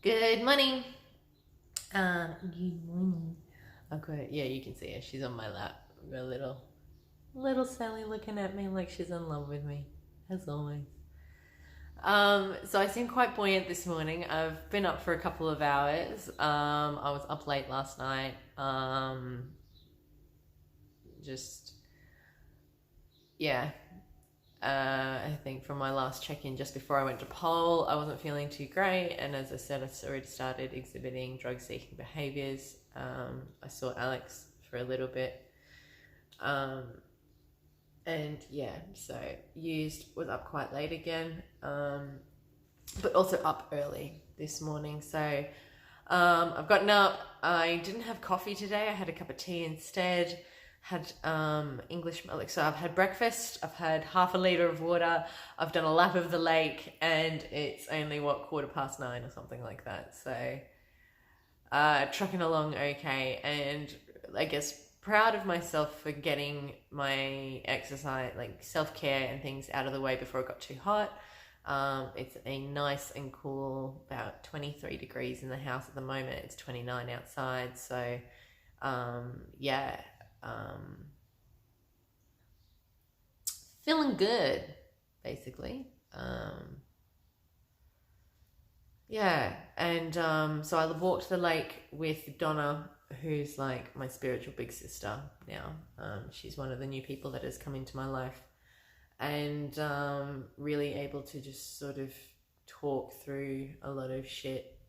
Good morning. Good morning. Okay, yeah, you can see her. She's on my lap. A little Sally looking at me like she's in love with me, as always. So I seem quite buoyant this morning. I've been up for a couple of hours. I was up late last night. Just yeah. I think from my last check-in just before I went to pole, I wasn't feeling too great, and as I said, I already started exhibiting drug-seeking behaviours. I saw Alex for a little bit, and yeah, so was up quite late again, but also up early this morning. So I've gotten up. I didn't have coffee today. I had a cup of tea instead. Had English milk. So I've had breakfast. I've had half a litre of water. I've done a lap of the lake, and it's only 9:15 or something like that. So trucking along okay, and I guess proud of myself for getting my exercise, like self-care and things out of the way before it got too hot. It's a nice and cool, about 23 degrees in the house at the moment. It's 29 outside. So yeah. Feeling good, basically. Yeah, and so I walked the lake with Donna, who's like my spiritual big sister now. She's one of the new people that has come into my life, and really able to just sort of talk through a lot of shit.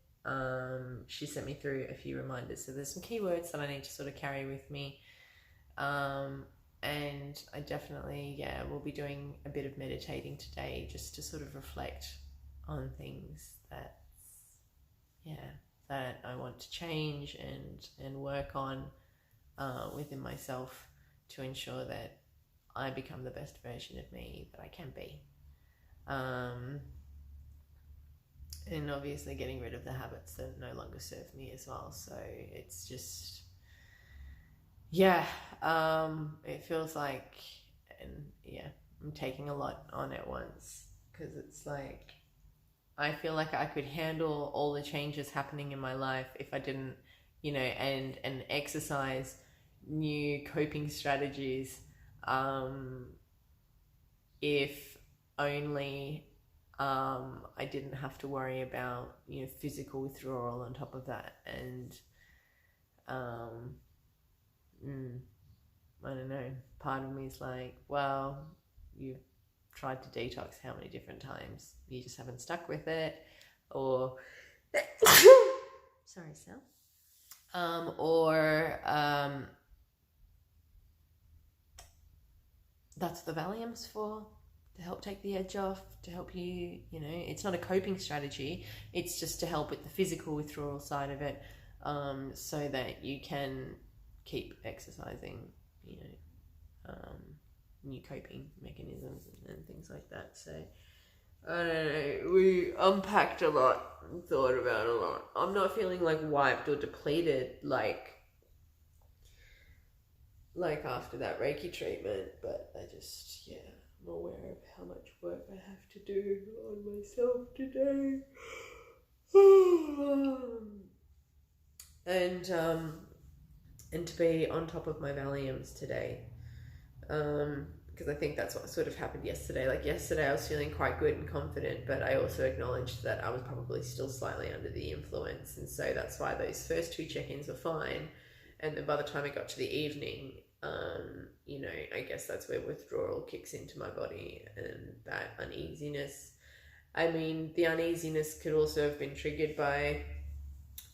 She sent me through a few reminders, so there's some keywords that I need to sort of carry with me. And I definitely, will be doing a bit of meditating today just to sort of reflect on things that I want to change and work on within myself to ensure that I become the best version of me that I can be. And obviously getting rid of the habits that no longer serve me as well. So it's just, it feels like, I'm taking a lot on at once, because it's like, I feel like I could handle all the changes happening in my life if I didn't, and exercise new coping strategies, if only I didn't have to worry about, physical withdrawal on top of that. And I don't know, part of me is like, well, you've tried to detox how many different times? You just haven't stuck with it, or sorry, Sal. That's the Valium's for, to help take the edge off, to help you, it's not a coping strategy, it's just to help with the physical withdrawal side of it, so that you can keep exercising, new coping mechanisms and things like that. So I don't know, we unpacked a lot and thought about a lot. I'm not feeling like wiped or depleted like after that Reiki treatment, but I just, I'm aware of how much work I have to do on myself today. And to be on top of my Valiums today, because I think that's what sort of happened yesterday. Like yesterday I was feeling quite good and confident, but I also acknowledged that I was probably still slightly under the influence, and so that's why those first two check-ins were fine, and then by the time it got to the evening, I guess that's where withdrawal kicks into my body, and that uneasiness. I mean, the uneasiness could also have been triggered by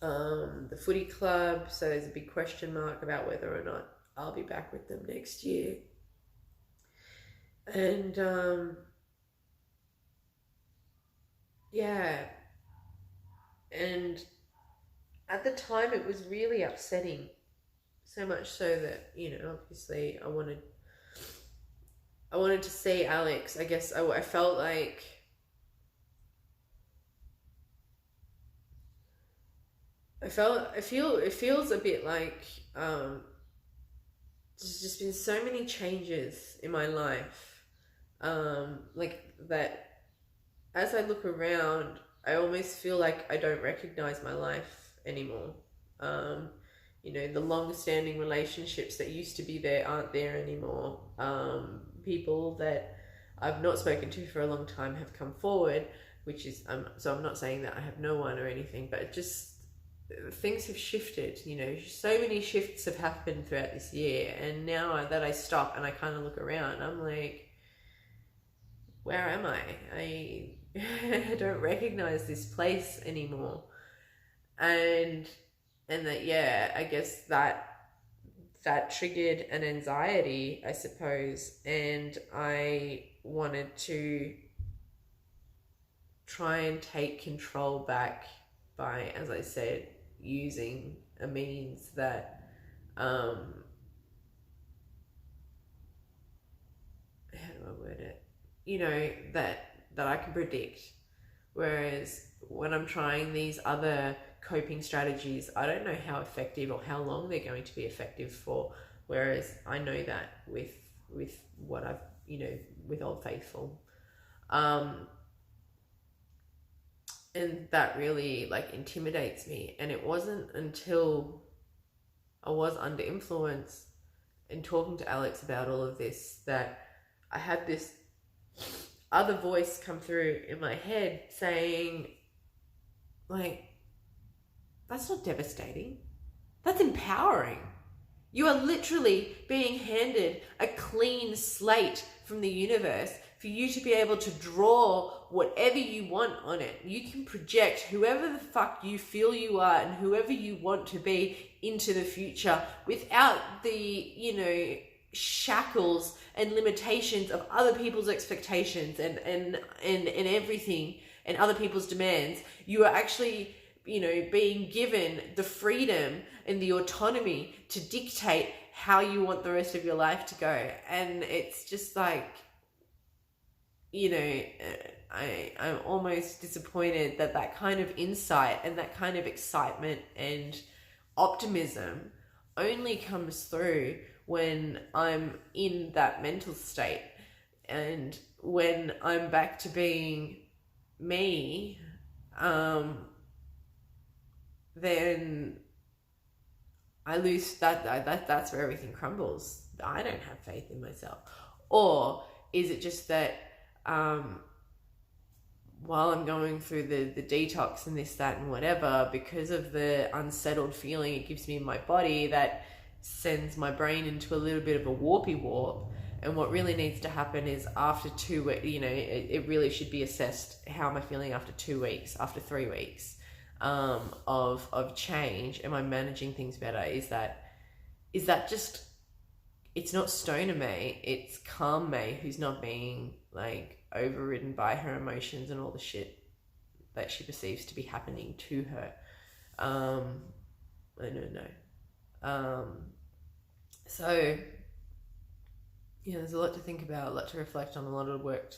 the footy club, so there's a big question mark about whether or not I'll be back with them next year. And and at the time it was really upsetting, so much so that, obviously I wanted to see Alex. I guess I felt like it feels a bit like there's just been so many changes in my life, like that. As I look around, I almost feel like I don't recognize my life anymore. You know, the long-standing relationships that used to be there aren't there anymore. People that I've not spoken to for a long time have come forward, which is, so I'm not saying that I have no one or anything, but just things have shifted. You know, so many shifts have happened throughout this year, and now that I stop and I kind of look around, I'm like, where am I? I don't recognize this place anymore. And that, yeah, I guess that triggered an anxiety, I suppose, and I wanted to try and take control back by, as I said, using a means that how do I word it? You know, that I can predict. Whereas when I'm trying these other coping strategies, I don't know how effective or how long they're going to be effective for. Whereas I know that with what I've, you know, with Old Faithful. And that really like intimidates me. And it wasn't until I was under influence and talking to Alex about all of this that I had this other voice come through in my head saying, like, that's not devastating. That's empowering. You are literally being handed a clean slate from the universe for you to be able to draw whatever you want on it. You can project whoever the fuck you feel you are and whoever you want to be into the future without the, you know, shackles and limitations of other people's expectations and everything and other people's demands. You are actually, you know, being given the freedom and the autonomy to dictate how you want the rest of your life to go. And it's just like, you know, I'm almost disappointed that that kind of insight and that kind of excitement and optimism only comes through when I'm in that mental state. And when I'm back to being me, then I lose that's where everything crumbles. I don't have faith in myself. Or is it just that while I'm going through the detox and this, that, and whatever, because of the unsettled feeling it gives me in my body, that sends my brain into a little bit of a warpy warp. And what really needs to happen is after 2 weeks, you know, it really should be assessed. How am I feeling after 2 weeks, after 3 weeks of change? Am I managing things better? Is that just, it's not stoner May, it's calm May who's not being like overridden by her emotions and all the shit that she perceives to be happening to her. I don't know. So yeah, there's a lot to think about, a lot to reflect on, a lot of work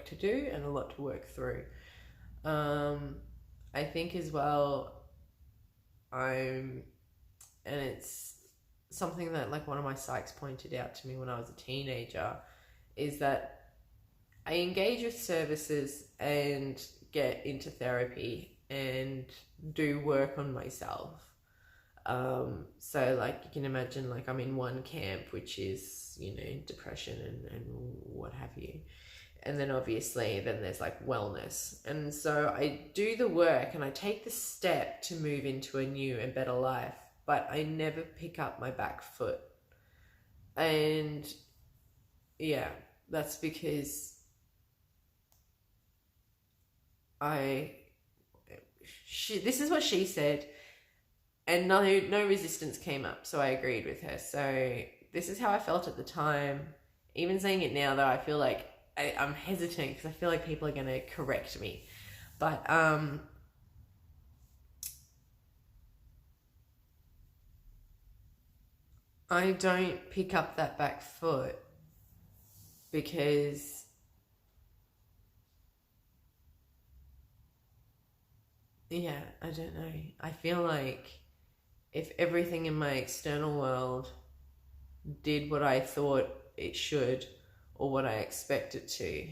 to do, and a lot to work through. I think as well, and it's something that like one of my psychs pointed out to me when I was a teenager, is that I engage with services and get into therapy and do work on myself. So like you can imagine, like I'm in one camp, which is, you know, depression and what have you. And then obviously then there's like wellness. And so I do the work and I take the step to move into a new and better life, but I never pick up my back foot. And yeah, that's because this is what she said, and no resistance came up, so I agreed with her. So this is how I felt at the time. Even saying it now, though, I feel like I'm hesitant because I feel like people are going to correct me. But I don't pick up that back foot because yeah, I don't know. I feel like if everything in my external world did what I thought it should or what I expect it to,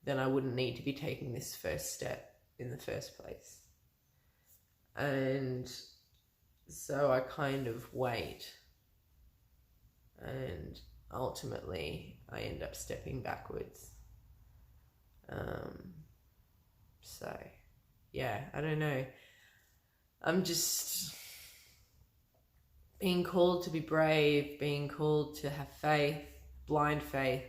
then I wouldn't need to be taking this first step in the first place. And so I kind of wait, and ultimately I end up stepping backwards. So yeah, I don't know. I'm just being called to be brave, being called to have faith, blind faith.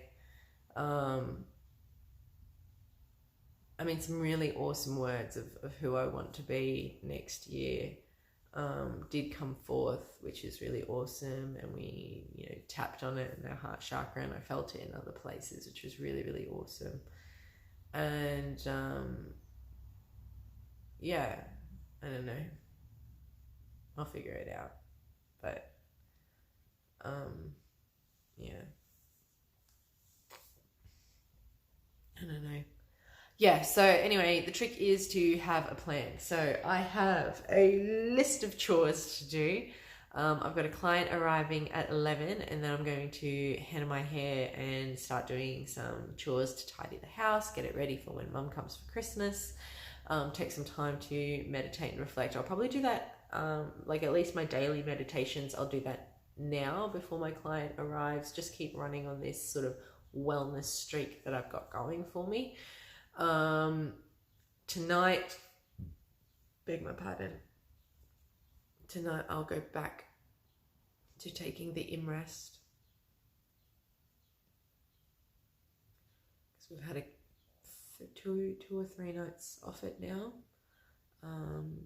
I mean, some really awesome words of who I want to be next year did come forth, which is really awesome. And we, you know, tapped on it in our heart chakra, and I felt it in other places, which was really, really awesome. And yeah, I don't know. I'll figure it out. But yeah. I don't know. Yeah, so anyway, the trick is to have a plan. So I have a list of chores to do. I've got a client arriving at 11, and then I'm going to hand my hair and start doing some chores to tidy the house, get it ready for when mum comes for Christmas, take some time to meditate and reflect. I'll probably do that, like at least my daily meditations, I'll do that now before my client arrives. Just keep running on this sort of wellness streak that I've got going for me. Tonight, beg my pardon, tonight I'll go back to taking the IMREST, because we've had two or three nights off it now,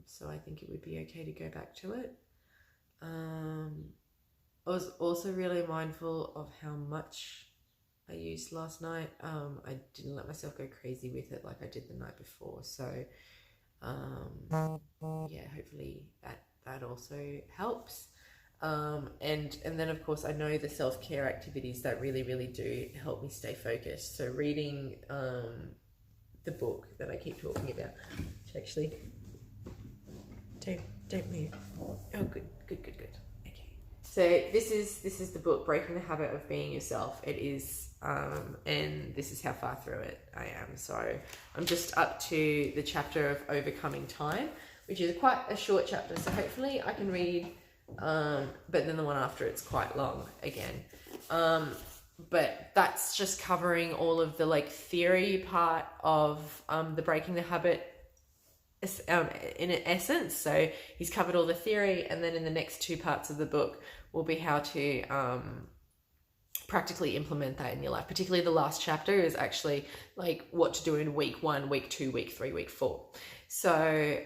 so I think it would be okay to go back to it. I was also really mindful of how much I used last night. I didn't let myself go crazy with it like I did the night before. So, yeah, hopefully that also helps. And then of course I know the self-care activities that really, really do help me stay focused. So reading the book that I keep talking about, which actually, don't move. Oh, good. So this is the book, Breaking the Habit of Being Yourself. It is, and this is how far through it I am. So I'm just up to the chapter of Overcoming Time, which is quite a short chapter. So hopefully I can read, but then the one after it's quite long again. But that's just covering all of the like theory part of the Breaking the Habit in essence. So he's covered all the theory, and then in the next two parts of the book will be how to practically implement that in your life. Particularly the last chapter is actually like what to do in week 1, week 2, week 3, week 4. So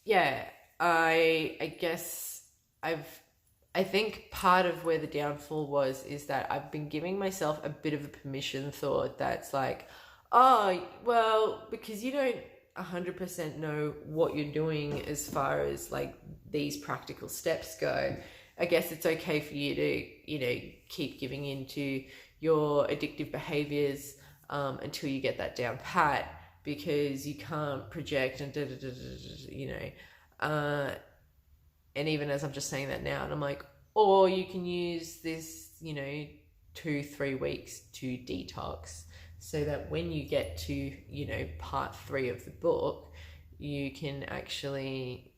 yeah, I guess I think part of where the downfall is that I've been giving myself a bit of a permission thought that's like, oh, well, because you don't 100% know what you're doing as far as like these practical steps go, I guess it's okay for you to, you know, keep giving into your addictive behaviors until you get that down pat, because you can't project and you know, and even as I'm just saying that now, and I'm like, or you can use this, you know, 2-3 weeks to detox, so that when you get to, you know, part 3 of the book, you can actually,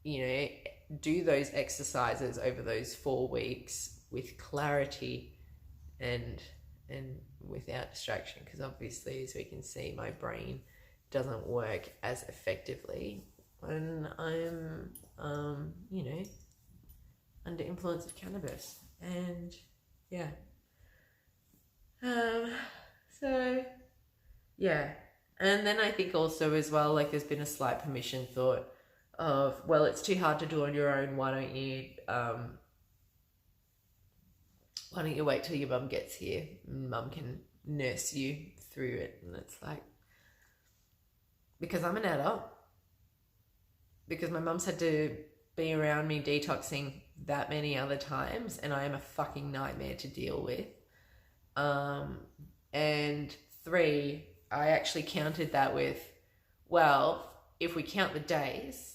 you know, do those exercises over those 4 weeks with clarity and without distraction. Because obviously, as we can see, my brain doesn't work as effectively when I'm, you know, under influence of cannabis. And yeah. So yeah. And then I think also as well, like there's been a slight permission thought of, well, it's too hard to do on your own. Why don't you wait till your mum gets here? Mum can nurse you through it. And it's like, because I'm an adult, because my mum's had to be around me detoxing that many other times, and I am a fucking nightmare to deal with. And 3, I actually counted that with, well, if we count the days,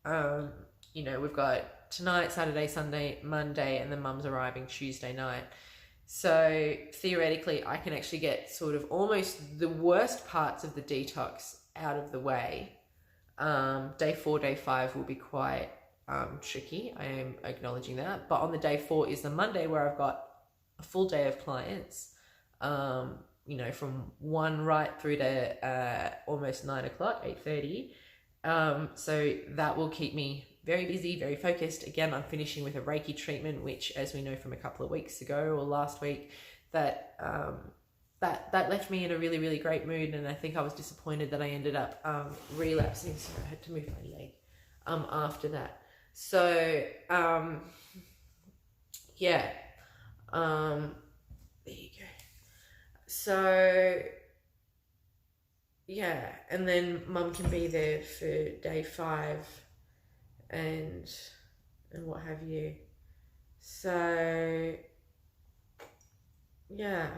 you know, we've got tonight, Saturday, Sunday, Monday, and then mum's arriving Tuesday night. So theoretically, I can actually get sort of almost the worst parts of the detox out of the way. Day 4, day 5 will be quite tricky. I am acknowledging that. But on the day 4 is the Monday where I've got a full day of clients, you know, from 1 right through to almost 9 o'clock, 8:30. So that will keep me very busy, very focused. Again, I'm finishing with a Reiki treatment, which, as we know from a couple of weeks ago or last week, that left me in a really, really great mood. And I think I was disappointed that I ended up relapsing. So I had to move my leg after that. So yeah, there you go. So yeah, and then mum can be there for day 5 and what have you. So yeah.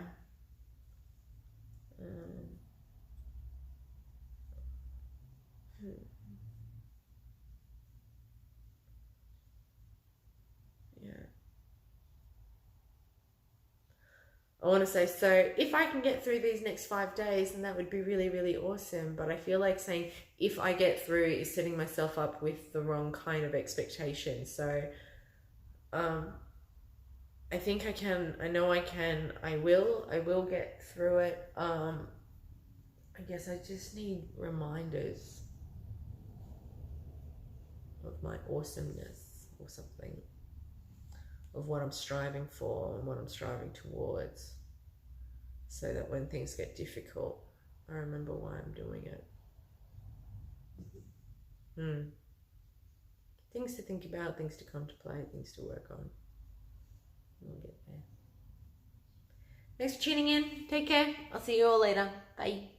Yeah. I want to say, so if I can get through these next 5 days, then that would be really, really awesome. But I feel like saying if I get through is setting myself up with the wrong kind of expectation. So I think I can, I know I can, I will get through it. I guess I just need reminders of my awesomeness or something, of what I'm striving for and what I'm striving towards, so that when things get difficult, I remember why I'm doing it. Things to think about, things to contemplate, things to work on. We'll get there. Thanks for tuning in. Take care. I'll see you all later. Bye.